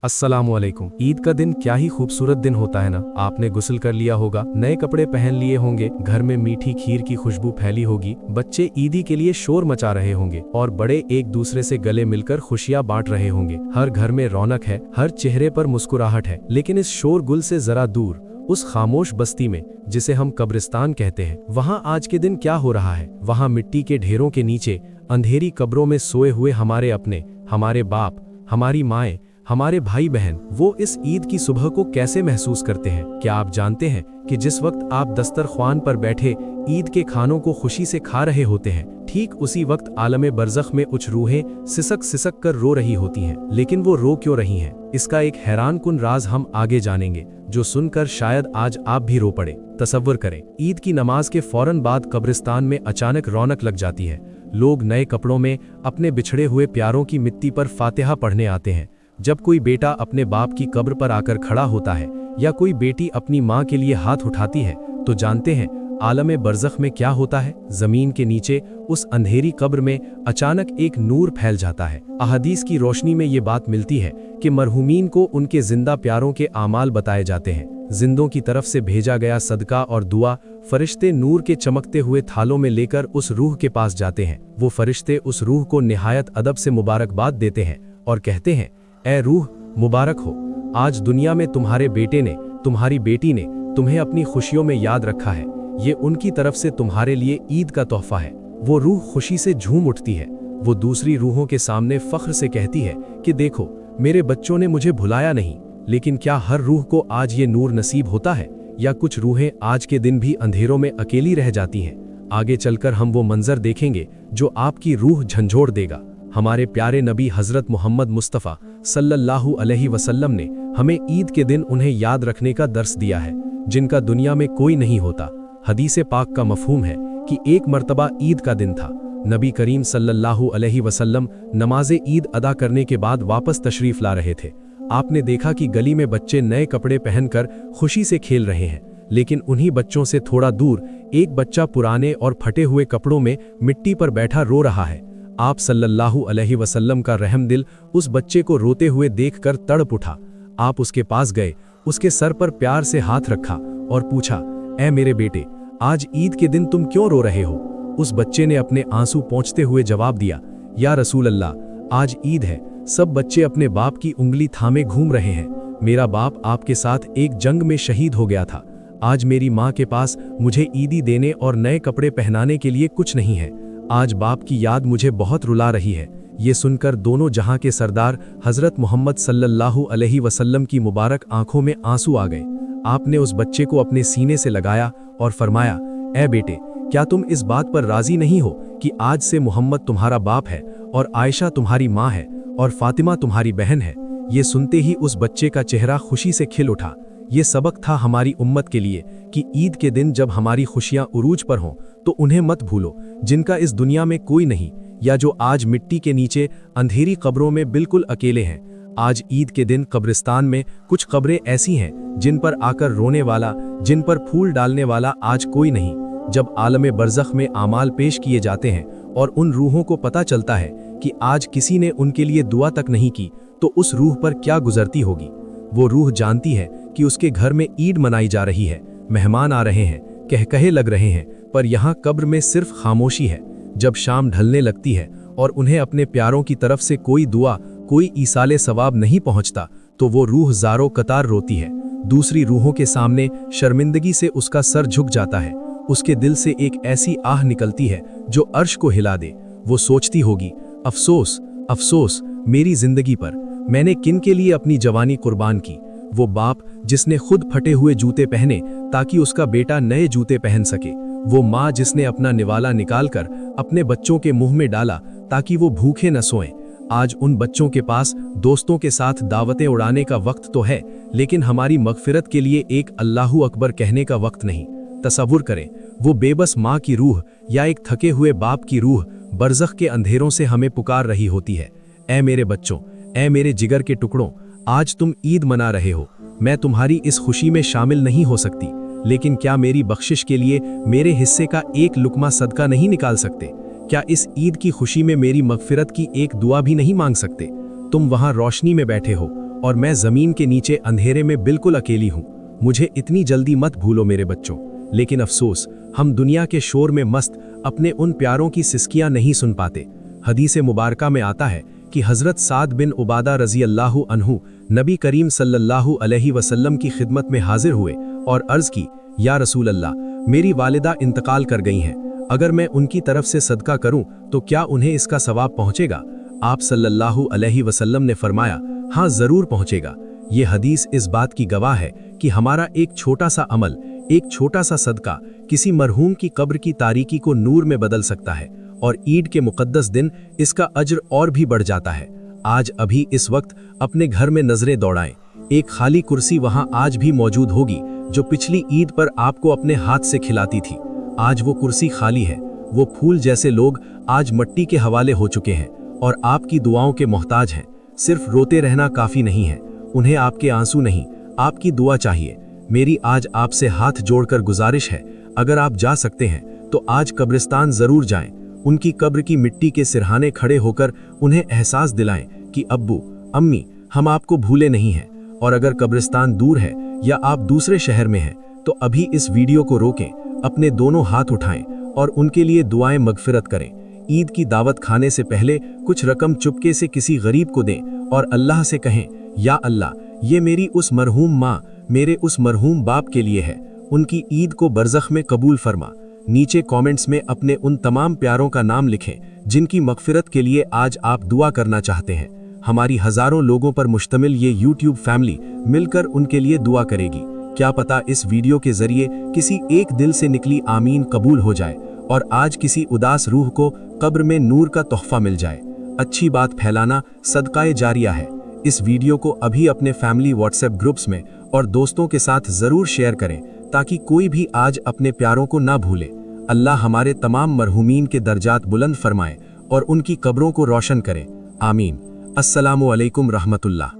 अस्सलामुअलैकुम। ईद का दिन क्या ही खूबसूरत दिन होता है ना। आपने गुस्ल कर लिया होगा, नए कपड़े पहन लिए होंगे, घर में मीठी खीर की खुशबू फैली होगी, बच्चे ईदी के लिए शोर मचा रहे होंगे और बड़े एक दूसरे से गले मिलकर खुशियां बांट रहे होंगे। हर घर में रौनक है, हर चेहरे पर मुस्कुराहट है। लेकिन इस शोर गुल से जरा दूर, उस खामोश बस्ती में जिसे हम कब्रिस्तान कहते हैं, वहाँ आज के दिन क्या हो रहा है। वहाँ मिट्टी के ढेरों के नीचे अंधेरी कब्रों में सोए हुए हमारे अपने, हमारे बाप, हमारी माएँ, हमारे भाई बहन, वो इस ईद की सुबह को कैसे महसूस करते हैं। क्या आप जानते हैं कि जिस वक्त आप दस्तरख्वान पर बैठे ईद के खानों को खुशी से खा रहे होते हैं, ठीक उसी वक्त आलमे बरज़ख में कुछ रूहें सिसक सिसक कर रो रही होती हैं। लेकिन वो रो क्यों रही हैं, इसका एक हैरानकुन राज हम आगे जानेंगे, जो सुनकर शायद आज आप भी रो पड़े। तसव्वुर करें, ईद की नमाज के फौरन बाद कब्रिस्तान में अचानक रौनक लग जाती है। लोग नए कपड़ों में अपने बिछड़े हुए प्यारों की मिट्टी पर फातिहा पढ़ने आते हैं। जब कोई बेटा अपने बाप की कब्र पर आकर खड़ा होता है या कोई बेटी अपनी माँ के लिए हाथ उठाती है, तो जानते हैं आलमे बरज़ख में क्या होता है। जमीन के नीचे उस अंधेरी कब्र में अचानक एक नूर फैल जाता है। अहादीस की रोशनी में ये बात मिलती है कि मरहूमीन को उनके जिंदा प्यारों के आमाल बताए जाते हैं। जिंदों की तरफ से भेजा गया सदका और दुआ फरिश्ते नूर के चमकते हुए थालों में लेकर उस रूह के पास जाते हैं। वो फरिश्ते उस रूह को निहायत अदब से मुबारकबाद देते हैं और कहते हैं, ए रूह, मुबारक हो, आज दुनिया में तुम्हारे बेटे ने, तुम्हारी बेटी ने तुम्हें अपनी खुशियों में याद रखा है। ये उनकी तरफ से तुम्हारे लिए ईद का तोहफा है। वो रूह खुशी से झूम उठती है। वो दूसरी रूहों के सामने फख्र से कहती है कि देखो, मेरे बच्चों ने मुझे भुलाया नहीं। लेकिन क्या हर रूह को आज ये नूर नसीब होता है, या कुछ रूहें आज के दिन भी अंधेरों में अकेली रह जाती हैं। आगे चलकर हम वो मंजर देखेंगे जो आपकी रूह झंझोड़ देगा। हमारे प्यारे नबी हजरत मोहम्मद मुस्तफ़ा सल्लल्लाहु अलैहि वसल्लम ने हमें ईद के दिन उन्हें याद रखने का दर्स दिया है, जिनका दुनिया में कोई नहीं होता। हदीसे पाक का मफहूम है कि एक मर्तबा ईद का दिन था। नबी करीम सल्लल्लाहु अलैहि वसल्लम नमाज़े ईद अदा करने के बाद वापस तशरीफ ला रहे थे। आपने देखा कि गली में बच्चे नए कपड़े पहनकर खुशी से खेल रहे हैं, लेकिन उन्हीं बच्चों से थोड़ा दूर एक बच्चा पुराने और फटे हुए कपड़ों में मिट्टी पर बैठा रो रहा है। आप सल्लल्लाहु अलैहि वसल्लम का रहम दिल उस बच्चे को रोते हुए देखकर तड़प उठा। आप उसके पास गए, उसके सर पर प्यार से हाथ रखा और पूछा, ऐ मेरे बेटे, आज ईद के दिन तुम क्यों रो रहे हो। उस बच्चे ने अपने आंसू पोंछते हुए जवाब दिया, या रसूल अल्लाह, आज ईद है, सब बच्चे अपने बाप की उंगली थामे घूम रहे हैं। मेरा बाप आपके साथ एक जंग में शहीद हो गया था। आज मेरी माँ के पास मुझे ईदी देने और नए कपड़े पहनाने के लिए कुछ नहीं है। आज बाप की याद मुझे बहुत रुला रही है। ये सुनकर दोनों जहां के सरदार हजरत मोहम्मद सल्लल्लाहु अलैहि वसल्लम की मुबारक आंखों में आंसू आ गए। आपने उस बच्चे को अपने सीने से लगाया और फरमाया, ए बेटे, क्या तुम इस बात पर राजी नहीं हो कि आज से मोहम्मद तुम्हारा बाप है और आयशा तुम्हारी माँ है और फातिमा तुम्हारी बहन है। ये सुनते ही उस बच्चे का चेहरा खुशी से खिल उठा। ये सबक था हमारी उम्मत के लिए कि ईद के दिन जब हमारी खुशियां उरूज पर हों तो उन्हें मत भूलो, जिनका इस दुनिया में कोई नहीं, या जो आज मिट्टी के नीचे अंधेरी कब्रों में बिल्कुल अकेले हैं। आज ईद के दिन कब्रिस्तान में कुछ कब्रें ऐसी हैं जिन पर आकर रोने वाला, जिन पर फूल डालने वाला आज कोई नहीं। जब आलमे बरज़ख में आमाल पेश किए जाते हैं और उन रूहों को पता चलता है कि आज किसी ने उनके लिए दुआ तक नहीं की, तो उस रूह पर क्या गुजरती होगी। वो रूह जानती है कि उसके घर में ईद मनाई जा रही है, मेहमान आ रहे हैं, कहकहे लग रहे हैं, पर यहाँ कब्र में सिर्फ खामोशी है। जब शाम ढलने लगती है और उन्हें अपने प्यारों की तरफ से कोई दुआ, कोई ईसाले सवाब नहीं पहुँचता, तो वो रूह ज़ारो कतार रोती है। दूसरी रूहों के सामने शर्मिंदगी से उसका सर झुक जाता है। उसके दिल से एक ऐसी आह निकलती है जो अर्श को हिला दे। वो सोचती होगी, अफसोस, अफसोस मेरी जिंदगी पर, मैंने किन के लिए अपनी जवानी कुर्बान की। वो बाप जिसने खुद फटे हुए जूते पहने ताकि उसका बेटा नए जूते पहन सके। वो माँ जिसने अपना निवाला निकालकर अपने बच्चों के मुंह में डाला ताकि वो भूखे न सोएं। आज उन बच्चों के पास दोस्तों के साथ दावतें उड़ाने का वक्त तो है, लेकिन हमारी मगफिरत के लिए एक अल्लाहू अकबर कहने का वक्त नहीं। तसव्वुर करें, वो बेबस माँ की रूह या एक थके हुए बाप की रूह बरज़ख के अंधेरों से हमें पुकार रही होती है, ऐ मेरे बच्चों, ऐ मेरे जिगर के टुकड़ों, आज तुम ईद मना रहे हो। मैं तुम्हारी इस खुशी में शामिल नहीं हो सकती, लेकिन क्या मेरी बख्शिश के लिए मेरे हिस्से का एक लुकमा सदका नहीं निकाल सकते। क्या इस ईद की खुशी में मेरी मगफिरत की एक दुआ भी नहीं मांग सकते। तुम वहां रोशनी में बैठे हो और मैं जमीन के नीचे अंधेरे में बिल्कुल अकेली हूँ। मुझे इतनी जल्दी मत भूलो मेरे बच्चों। लेकिन अफसोस, हम दुनिया के शोर में मस्त अपने उन प्यारों की सिसकियां नहीं सुन पाते। हदीस मुबारका में आता है कि हज़रत साद बिन उबादा रज़ी अल्लाहु अन्हु नबी करीम सल्लल्लाहु अलैहि वसल्लम की खिदमत में हाजिर हुए और अर्ज़ की, या रसूल अल्लाह, मेरी वालिदा इंतकाल कर गई हैं। अगर मैं उनकी तरफ से सदका करूं तो क्या उन्हें इसका सवाब पहुंचेगा? आप सल्लल्लाहु अलैहि वसल्लम ने फरमाया, हाँ ज़रूर पहुंचेगा। ये हदीस इस बात की गवाह है कि हमारा एक छोटा सा अमल, एक छोटा सा सदका किसी मरहूम की कब्र की तारीकी को नूर में बदल सकता है और ईद के मुकद्दस दिन इसका अज्र और भी बढ़ जाता है। आज अभी इस वक्त अपने घर में नजरें दौड़ाएं। एक खाली कुर्सी वहां आज भी मौजूद होगी जो पिछली ईद पर आपको अपने हाथ से खिलाती थी। आज वो कुर्सी खाली है। वो फूल जैसे लोग आज मिट्टी के हवाले हो चुके हैं और आपकी दुआओं के मोहताज हैं। सिर्फ रोते रहना काफी नहीं है, उन्हें आपके आंसू नहीं, आपकी दुआ चाहिए। मेरी आज आपसे हाथ जोड़कर गुजारिश है, अगर आप जा सकते हैं तो आज कब्रिस्तान जरूर जाएं। उनकी कब्र की मिट्टी के सिरहाने खड़े होकर उन्हें एहसास दिलाएं कि अब्बू, अम्मी, हम आपको भूले नहीं हैं। और अगर कब्रिस्तान दूर है या आप दूसरे शहर में हैं तो अभी इस वीडियो को रोकें, अपने दोनों हाथ उठाएं और उनके लिए दुआएं मगफिरत करें। ईद की दावत खाने से पहले कुछ रकम चुपके से किसी गरीब को दें और अल्लाह से कहें, या अल्लाह, ये मेरी उस मरहूम माँ, मेरे उस मरहूम बाप के लिए है, उनकी ईद को बरज़ख में कबूल फरमा। नीचे कमेंट्स में अपने उन तमाम प्यारों का नाम लिखें जिनकी मगफिरत के लिए आज आप दुआ करना चाहते हैं। हमारी हजारों लोगों पर मुश्तमिल ये यूट्यूब फैमिली मिलकर उनके लिए दुआ करेगी। क्या पता इस वीडियो के जरिए किसी एक दिल से निकली आमीन कबूल हो जाए और आज किसी उदास रूह को कब्र में नूर का तोहफा मिल जाए। अच्छी बात फैलाना सदकाए जारिया है। इस वीडियो को अभी अपने फैमिली व्हाट्सएप ग्रुप्स में और दोस्तों के साथ जरूर शेयर करें ताकि कोई भी आज अपने प्यारों को ना भूले। अल्लाह हमारे तमाम मरहूमीन के दर्जात बुलंद फरमाए और उनकी कब्रों को रोशन करे। आमीन। अस्सलामु अलैकुम रहमतुल्लाह।